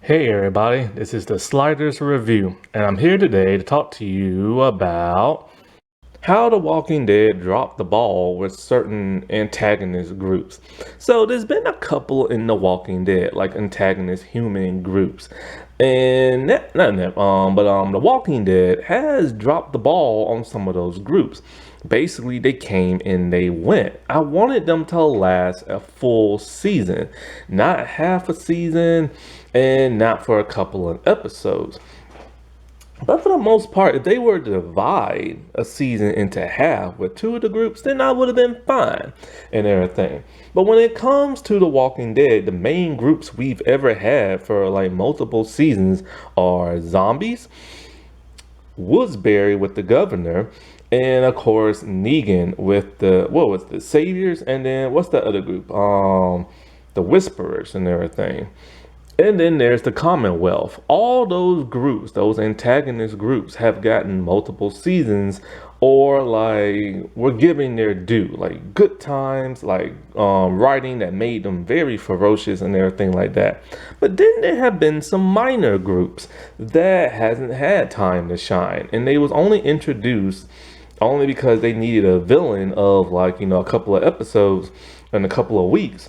Hey everybody, this is the Sliders Review, and I'm here today to talk to you about how The Walking Dead dropped the ball with certain antagonist groups. So there's been a couple in The Walking Dead, like antagonist human groups. And The Walking Dead has dropped the ball on some of those groups. Basically, they came and they went. I wanted them to last a full season, not half a season, and not for a couple of episodes. But for the most part, if they were to divide a season into half with two of the groups, then I would have been fine and everything. But when it comes to The Walking Dead, the main groups we've ever had for like multiple seasons are zombies, Woodsbury with the governor, and of course Negan with the saviors, and then what's the other group? The Whisperers and everything. And then there's the Commonwealth. All those groups, those antagonist groups, have gotten multiple seasons, or like were giving their due, like good times, like writing that made them very ferocious and everything like that. But then there have been some minor groups that hasn't had time to shine, and they was only introduced only because they needed a villain of like a couple of episodes and a couple of weeks.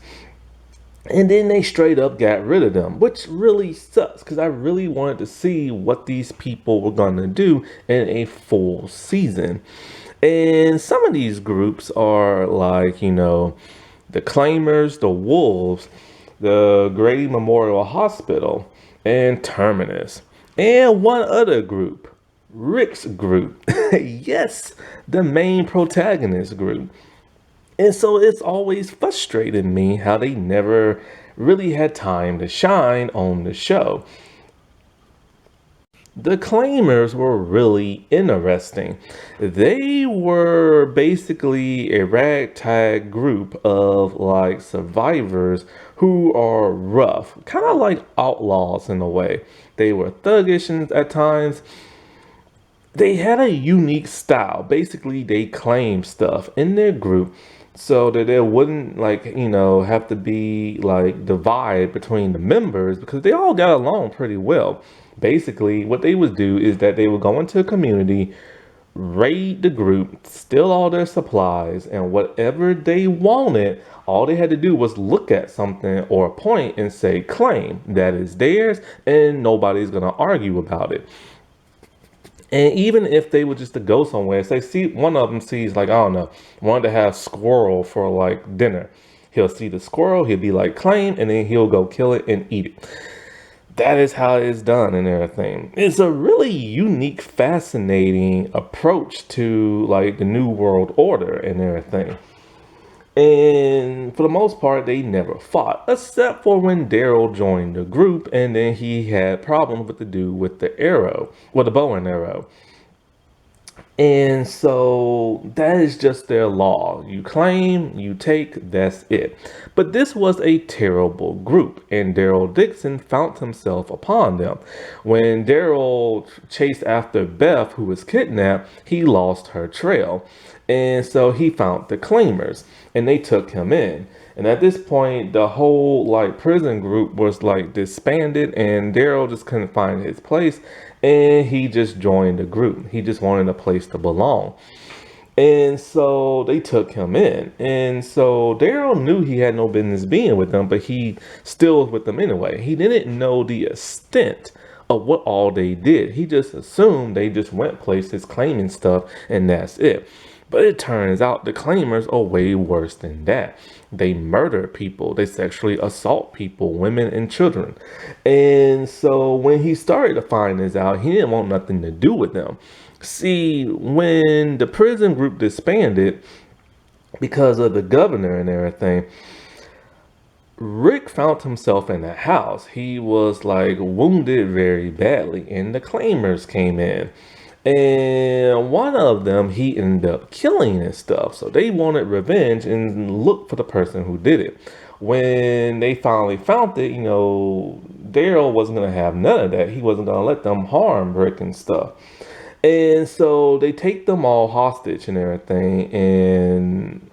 And then they straight up got rid of them, which really sucks because I really wanted to see what these people were going to do in a full season. And some of these groups are like, the Claimers, the Wolves, the Grady Memorial Hospital, and Terminus. And one other group, Rick's group. Yes, the main protagonist group. And so it's always frustrated me how they never really had time to shine on the show. The Claimers were really interesting. They were basically a ragtag group of like survivors who are rough, kind of like outlaws in a way. They were thuggish at times. They had a unique style. Basically, they claimed stuff in their group so that there wouldn't have to be like divide between the members because they all got along pretty well. Basically, what they would do is that they would go into a community, raid the group, steal all their supplies, and whatever they wanted, all they had to do was look at something or a point and say claim that is theirs, and nobody's gonna argue about it. And even if they were just to go somewhere, say, see, one of them sees, like, I don't know, wanted to have squirrel for like dinner. He'll see the squirrel, he'll be like, claim, and then he'll go kill it and eat it. That is how it's done and everything. It's a really unique, fascinating approach to like the New World Order and everything. And for the most part, they never fought, except for when Daryl joined the group, and then he had problems with the dude with the arrow, with the bow and arrow. And so that is just their law. You claim, you take, that's it. But this was a terrible group, and Daryl Dixon found himself upon them. When Daryl chased after Beth, who was kidnapped, he lost her trail. And so he found the Claimers, and they took him in. And at this point, the whole like prison group was like disbanded, and Daryl just couldn't find his place, and he just joined the group. He just wanted a place to belong. And so they took him in. And so Daryl knew he had no business being with them, but he still was with them anyway. He didn't know the extent of what all they did. He just assumed they just went places claiming stuff, and that's it. But it turns out the Claimers are way worse than that. They murder people. They sexually assault people, women and children. And so when he started to find this out, he didn't want nothing to do with them. See, when the prison group disbanded because of the governor and everything, Rick found himself in a house. He was like wounded very badly, and the Claimers came in. And one of them he ended up killing and stuff. So they wanted revenge and looked for the person who did it. When they finally found it, Daryl wasn't going to have none of that. He wasn't going to let them harm Rick and stuff. And so they take them all hostage and everything. And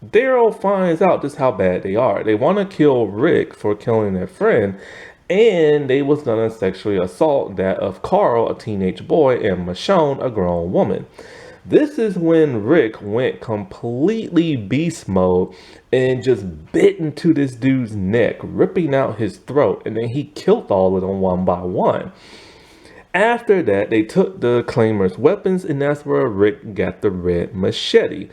Daryl finds out just how bad they are. They want to kill Rick for killing their friend. and they was gonna sexually assault that of Carl, a teenage boy, and Michonne, a grown woman. This is when Rick went completely beast mode and just bit into this dude's neck, ripping out his throat, and then he killed all of them one by one. After that, they took the claimers' weapons, and that's where Rick got the red machete.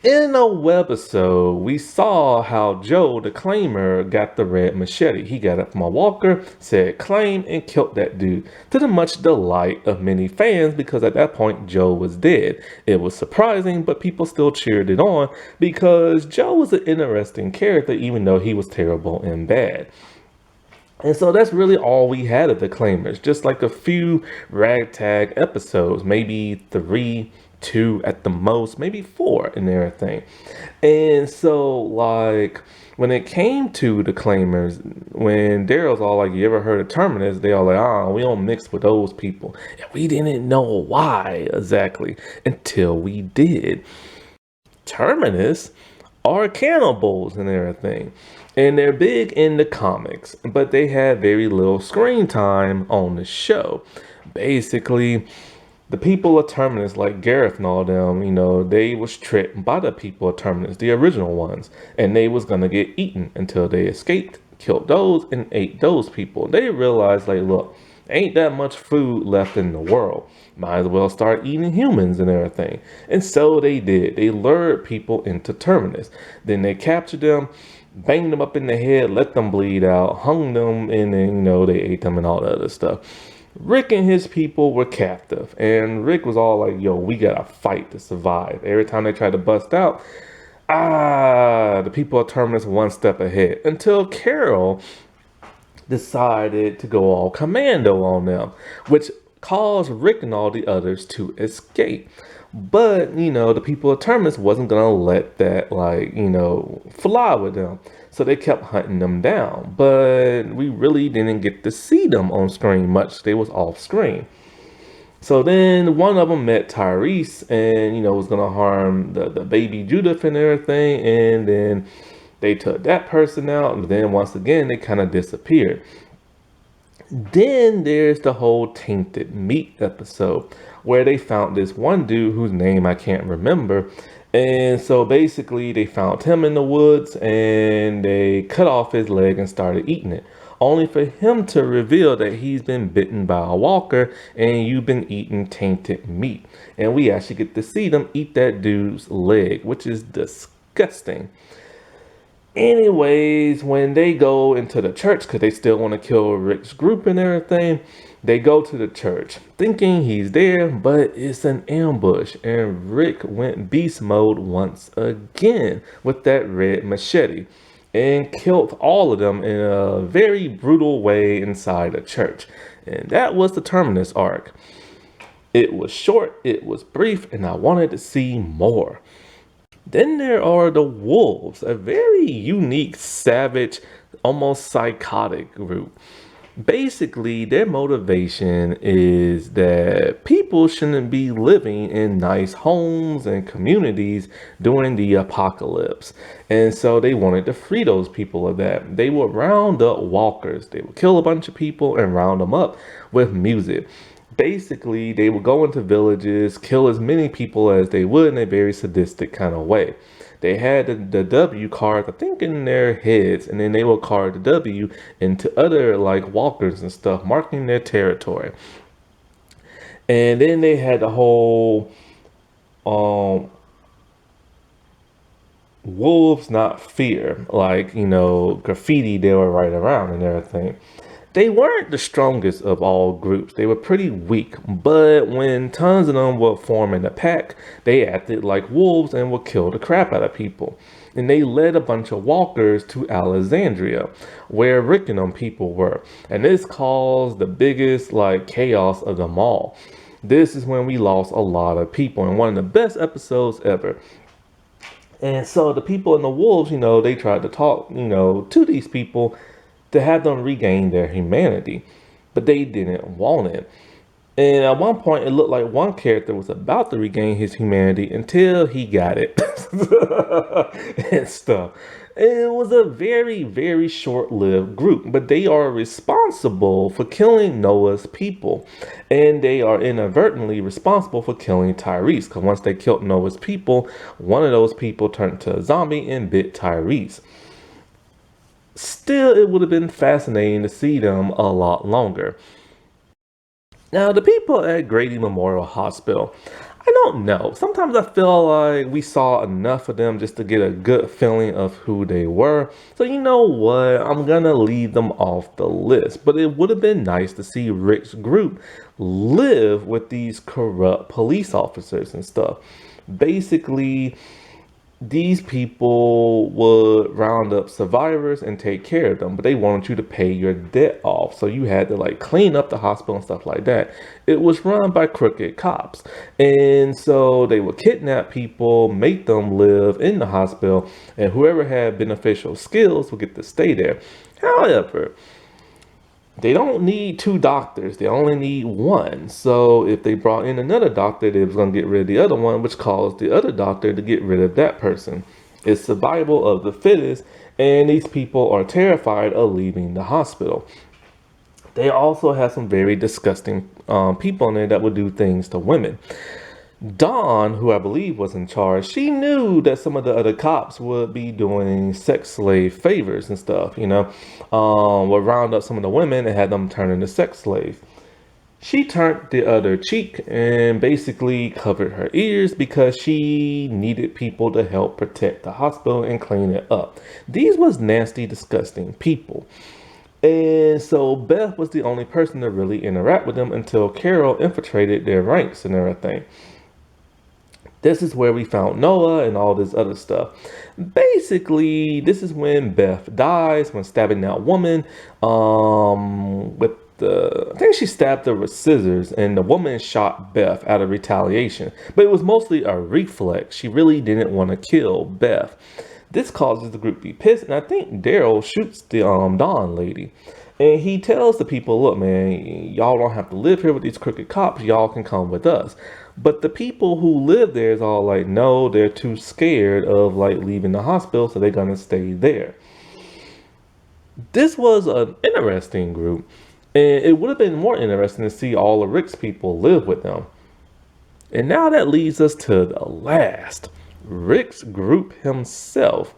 In a webisode, we saw how Joe, the claimer, got the red machete. He got up from a walker, said claim, and killed that dude, to the much delight of many fans because at that point Joe was dead. It was surprising, but people still cheered it on because Joe was an interesting character even though he was terrible and bad. And so that's really all we had of the claimers, just like a few ragtag episodes, maybe 3, 2 at the most, maybe 4 and everything. And so like when it came to the claimers, when Daryl's all like, you ever heard of Terminus? They all like, we don't mix with those people. And we didn't know why exactly until we did. Terminus are cannibals and everything. And they're big in the comics, but they had very little screen time on the show. Basically, the people of Terminus, like Gareth and all them, they was tricked by the people of Terminus, the original ones, and they was gonna get eaten until they escaped, killed those, and ate those people. They realized, like, look, ain't that much food left in the world. Might as well start eating humans and everything. And so they did. They lured people into Terminus. Then they captured them, banged them up in the head, let them bleed out, hung them, and then, they ate them and all that other stuff. Rick and his people were captive, and Rick was all like, yo, we gotta fight to survive. Every time they tried to bust out, the people of Terminus one step ahead, until Carol decided to go all commando on them, which caused Rick and all the others to escape. But, the people of Terminus wasn't gonna let that, fly with them. So they kept hunting them down. But we really didn't get to see them on screen much. They was off screen. So then one of them met Tyrese and, was gonna harm the baby Judith and everything. And then they took that person out. And then once again, they kind of disappeared. Then there's the whole tainted meat episode where they found this one dude whose name I can't remember. And so basically they found him in the woods and they cut off his leg and started eating it. Only for him to reveal that he's been bitten by a walker and you've been eating tainted meat. And we actually get to see them eat that dude's leg, which is disgusting. Anyways, when they go into the church, because they still want to kill Rick's group and everything, they go to the church thinking he's there, but it's an ambush. And Rick went beast mode once again with that red machete and killed all of them in a very brutal way inside the church. And that was the Terminus arc. It was short, it was brief, and I wanted to see more. Then there are the wolves, a very unique, savage, almost psychotic group. Basically, their motivation is that people shouldn't be living in nice homes and communities during the apocalypse. And so they wanted to free those people of that. They would round up walkers. They would kill a bunch of people and round them up with music. Basically, they would go into villages, kill as many people as they would in a very sadistic kind of way. They had the W card, I think, in their heads, and then they would card the W into other walkers and stuff, marking their territory. And then they had the whole wolves not fear, graffiti they were right around and everything. They weren't the strongest of all groups. They were pretty weak, but when tons of them would form in a pack, they acted like wolves and would kill the crap out of people. And they led a bunch of walkers to Alexandria, where Rick and them people were. And this caused the biggest chaos of them all. This is when we lost a lot of people in one of the best episodes ever. And so the people in the wolves, they tried to talk, to these people to have them regain their humanity, but they didn't want it. And at one point, it looked like one character was about to regain his humanity until he got it and stuff. It was a very, very short lived group, but they are responsible for killing Noah's people. And they are inadvertently responsible for killing Tyrese, because once they killed Noah's people, one of those people turned to a zombie and bit Tyrese. Still, it would have been fascinating to see them a lot longer. Now, the people at Grady Memorial Hospital, I don't know. Sometimes I feel like we saw enough of them just to get a good feeling of who they were. So, you know what? I'm gonna leave them off the list. But it would have been nice to see Rick's group live with these corrupt police officers and stuff. Basically, these people would round up survivors and take care of them, but they wanted you to pay your debt off. So you had to like clean up the hospital and stuff like that. It was run by crooked cops. And so they would kidnap people, make them live in the hospital, and whoever had beneficial skills would get to stay there. However, they don't need two doctors, they only need one. So if they brought in another doctor, they was going to get rid of the other one, which caused the other doctor to get rid of that person. It's survival of the fittest, and these people are terrified of leaving the hospital. They also have some very disgusting people in there that would do things to women. Dawn, who I believe was in charge, she knew that some of the other cops would be doing sex slave favors and stuff, would round up some of the women and had them turn into sex slaves. She turned the other cheek and basically covered her ears because she needed people to help protect the hospital and clean it up. These was nasty, disgusting people. And so Beth was the only person to really interact with them until Carol infiltrated their ranks and everything. This is where we found Noah and all this other stuff. Basically, this is when Beth dies, when stabbing that woman with I think she stabbed her with scissors, and the woman shot Beth out of retaliation. But it was mostly a reflex. She really didn't want to kill Beth. This causes the group to be pissed, and I think Daryl shoots the Dawn lady. And he tells the people, look, man, y'all don't have to live here with these crooked cops. Y'all can come with us. But the people who live there is all like, no, they're too scared of like leaving the hospital, so they're going to stay there. This was an interesting group. And it would have been more interesting to see all of Rick's people live with them. And now that leads us to the last. Rick's group himself.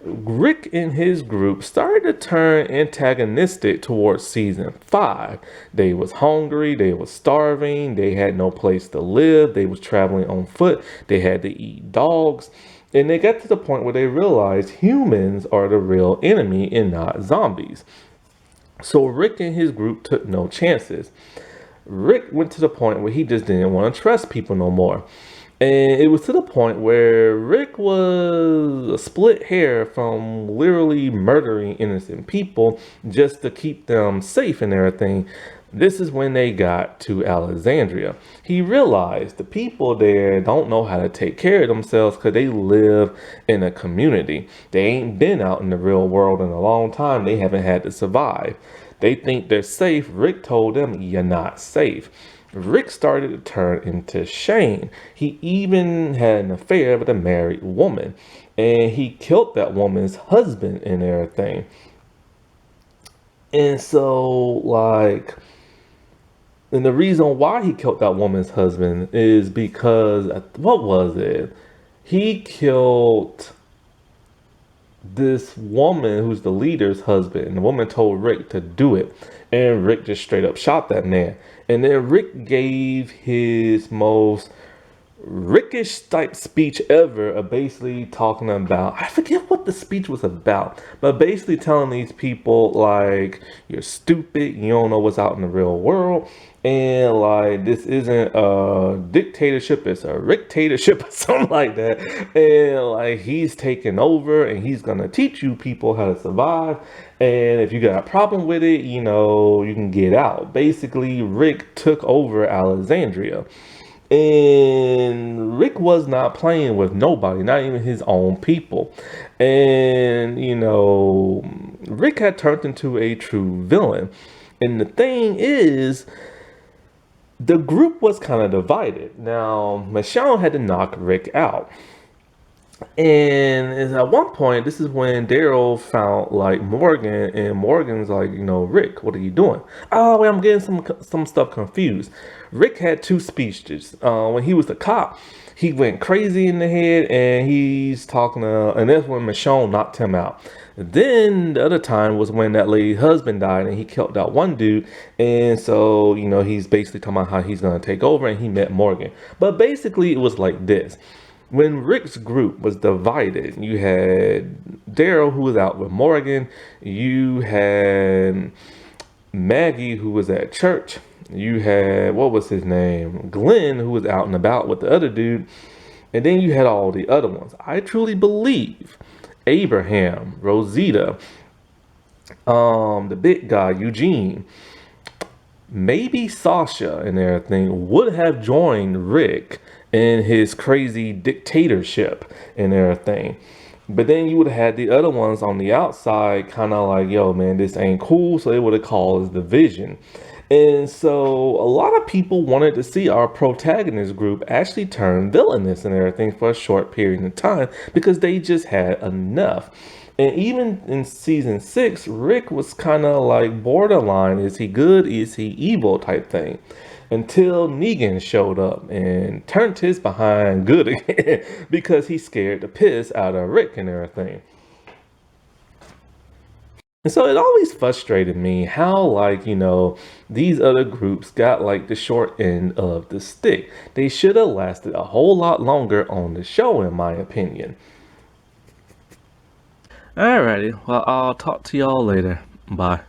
Rick and his group started to turn antagonistic towards season 5. They was hungry, they was starving, they had no place to live, they was traveling on foot, they had to eat dogs, and they got to the point where they realized humans are the real enemy and not zombies. So Rick and his group took no chances. Rick went to the point where he just didn't want to trust people no more. And it was to the point where Rick was a split hair from literally murdering innocent people just to keep them safe and everything. This is when they got to Alexandria. He realized the people there don't know how to take care of themselves because they live in a community. They ain't been out in the real world in a long time. They haven't had to survive. They think they're safe. Rick told them, you're not safe. Rick started to turn into Shane. He even had an affair with a married woman. And he killed that woman's husband and everything. And so, and the reason why he killed that woman's husband is because, what was it? He killed this woman who's the leader's husband. And the woman told Rick to do it. And Rick just straight up shot that man. And then Rick gave his most Rickish type speech ever of basically talking about, I forget what the speech was about, but basically telling these people like, you're stupid, you don't know what's out in the real world, and like this isn't a dictatorship, it's a rictatorship or something like that, and like he's taking over and he's gonna teach you people how to survive, and if you got a problem with it, you can get out. Basically Rick took over Alexandria. And Rick was not playing with nobody, not even his own people. And, Rick had turned into a true villain. And the thing is, The group was kind of divided. Now, Michonne had to knock Rick out. And at one point, this is when Daryl found like Morgan, and Morgan's like, Rick, what are you doing? Oh, wait, I'm getting some stuff confused. Rick had two speeches. When he was the cop, he went crazy in the head, and he's talking to, and that's when Michonne knocked him out. Then the other time was when that lady's husband died, and he killed that one dude, and so he's basically talking about how he's gonna take over, and he met Morgan. But basically, it was like this. When Rick's group was divided, you had Daryl, who was out with Morgan. You had Maggie, who was at church. You had, what was his name? Glenn, who was out and about with the other dude. And then you had all the other ones. I truly believe Abraham, Rosita, the big guy, Eugene, maybe Sasha and everything would have joined Rick in his crazy dictatorship and everything. But then you would have had the other ones on the outside kind of like, yo, man, this ain't cool. So they would have caused division. And so a lot of people wanted to see our protagonist group actually turn villainous and everything for a short period of time because they just had enough. And even in season 6, Rick was kind of like borderline, is he good, is he evil type thing. Until Negan showed up and turned his behind good again because he scared the piss out of Rick and everything. And so it always frustrated me how, like, these other groups got like the short end of the stick. They should have lasted a whole lot longer on the show, in my opinion. Alrighty, well, I'll talk to y'all later. Bye.